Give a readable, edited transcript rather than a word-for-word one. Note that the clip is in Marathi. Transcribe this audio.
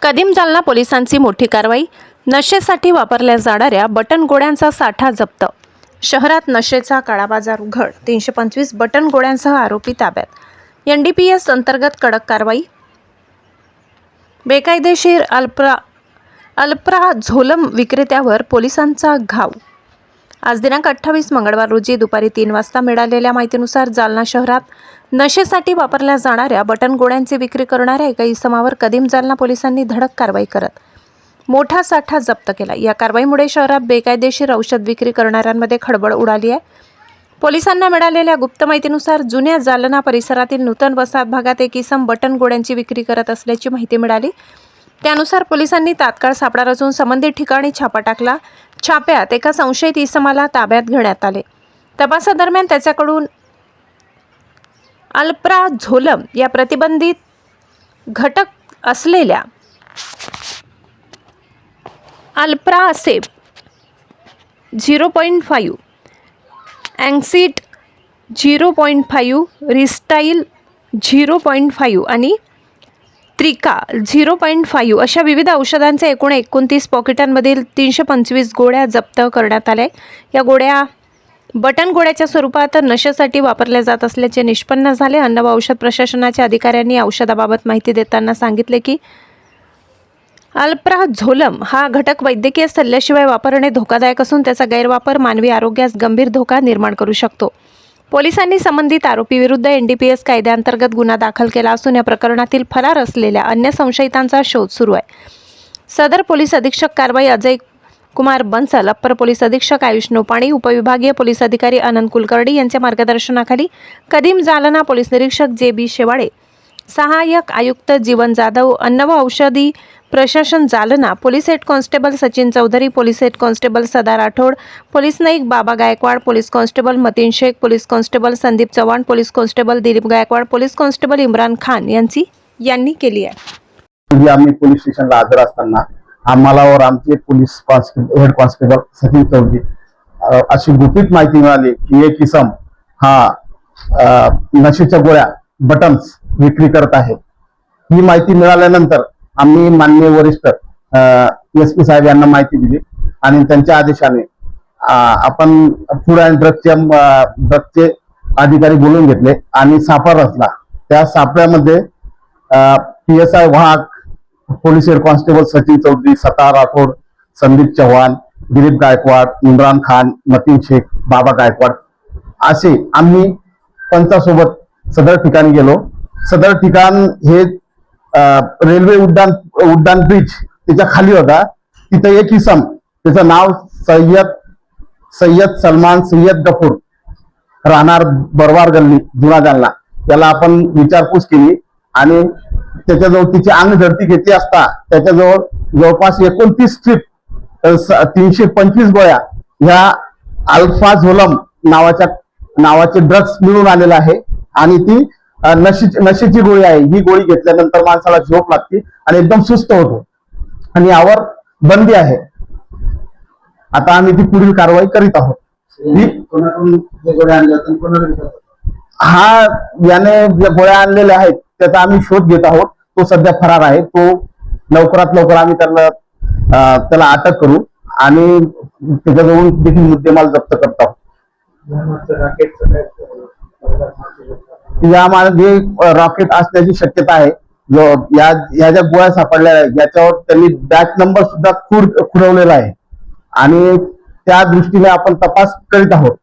कदीम जालना पोलिसांची मोठी कारवाई। नशेसाठी वापरल्या जाणाऱ्या बटन गोळ्यांचा साठा जप्त। शहरात नशेचा काळा बाजार उघड। 325 बटन गोळ्यांसह आरोपी ताब्यात। NDPS अंतर्गत कडक कारवाई। बेकायदेशीर अल्प्राझोलम विक्रेत्यावर पोलिसांचा घाव। आज दिनांक 28 मंगळवार रोजी दुपारी 3 वाजता मिळालेल्या माहितीनुसार जालना शहरात नशेसाठी वापरल्या जाणाऱ्या बटन गोळ्यांची विक्री करणाऱ्या एका इसमावर कदीम जालना पोलिसांनी धडक कारवाई करत मोठा साठा जप्त केला। या कारवाईमुळे शहरात बेकायदेशीर औषध विक्री करणाऱ्यांमध्ये खळबळ उडाली आहे। पोलिसांना मिळालेल्या गुप्त माहितीनुसार जुन्या जालना परिसरातील नूतन वसाहत भागात एक इसम बटन गोळ्यांची विक्री करत असल्याची माहिती मिळाली। त्यानुसार पोलिसांनी तात्काळ सापळा रचून संबंधित ठिकाणी छापा टाकला। छाप्यात एका संशयित इसमाला ताब्यात घेण्यात आले। तपासादरम्यान त्याच्याकडून अल्प्राझोलम या प्रतिबंधित घटक असलेल्या अल्प्रासेब 0.5, अँक्सिट 0.5, रिस्टाईल 0.5 आणि त्रिका 0.5 अशा विविध औषधांचे एकूण 29 पॉकेटांमधील 325 गोळ्या जप्त करण्यात आल्या। या गोळ्या बटन गोळ्याच्या स्वरूपात नशेसाठी वापरल्या जात असल्याचे निष्पन्न झाले। अन्न व औषध प्रशासनाच्या अधिकाऱ्यांनी औषधाबाबत माहिती देताना सांगितले की अल्प्राझोलम हा घटक वैद्यकीय सल्ल्याशिवाय वापरणे धोकादायक असून त्याचा गैरवापर मानवी आरोग्यास गंभीर धोका निर्माण करू शकतो। पोलिसांनी संबंधित आरोपीविरुद्ध NDPS कायद्याअंतर्गत गुन्हा दाखल केला असून या प्रकरणातील फरार असलेल्या अन्य संशयितांचा शोध सुरू आहे। सदर पोलीस अधीक्षक कारवाई अजय कुमार बन्सल, अप्पर पोलीस अधीक्षक आयुष नोपाणी, उपविभागीय पोलीस अधिकारी आनंद कुलकर्णी यांच्या मार्गदर्शनाखाली कदीम जालना पोलीस निरीक्षक JB शेवाळे, सहाय्यक आयुक्त जीवन जाधव, अन्न व औषधी प्रशासन Jalna, police head constable Sachin Chaudhari, police head constable Sada Rathod, police Naik Baba Gaikwad, police constable Matin Shaikh, police constable Sandeep Chavan, police constable Dilip Gaikwad, police constable Imran Khan यांनी केली आहे। आम्ही पोलीस स्टेशनला हजर असताना आम्हाला व आमचे police head constable Sachin Chaudhari अशी गुपित माहिती मिळाली की एक इसम हा नशेच्या गोळ्या बटन्स विक्री करत आहे। ही माहिती मिळाल्यानंतर आम्ही माननीय वरिष्ठ SP साहेब यांना माहिती दिली आणि त्यांच्या आदेशाने आपण फूड अँड ड्रगचे अधिकारी बोलून घेतले आणि सापळा रचला। त्या सापळ्यामध्ये PSI Wagh, police head constable Sachin Chaudhari, Sada Rathod, Sandeep Chavan, Dilip Gaikwad, Imran Khan, Mateen Shaikh, बाबा गायकवाड असे आम्ही पंचासोबत सदर ठिकाणी गेलो। सदर ठिकाण हे रेल्वे उड्डाण ब्रिज त्याच्या खाली होता। तिथे एक इसम, त्याचं नाव सय्यद सलमान सय्यद गफूर, राहणार बरवार गल्ली, जुना जालना, त्याला आपण विचारपूस केली आणि त्याच्याजवळ तिची अंग धरती घेतली असता त्याच्याजवळ जवळपास 29 स्ट्रीप 325 गोळ्या ह्या अल्प्राझोलम नावाचे ड्रग्स मिळून आलेला आहे आणि ती नशेची गोळी आहे। ही गोळी घेतल्यानंतर माणसाला झोप लागते आणि एकदम सुस्त होतो आणि यावर बंदी आहे। आता आम्ही ती पुढील कारवाई करीत आहोत। हा याने ज्या गोळ्या आणलेल्या आहेत त्याचा आम्ही शोध घेत आहोत। तो सध्या फरार आहे। तो लवकरात लवकर आम्ही त्याला अटक करू आणि त्याच्याजवळून देखील मुद्देमाल जप्त करत आहोत। यामध्ये रॉकेट असण्याची शक्यता आहे। या ज्या गोळ्या सापडल्या याच्यावर त्यांनी बॅच नंबर सुद्धा खुडवलेला आहे आणि त्या दृष्टीने आपण तपास करीत आहोत।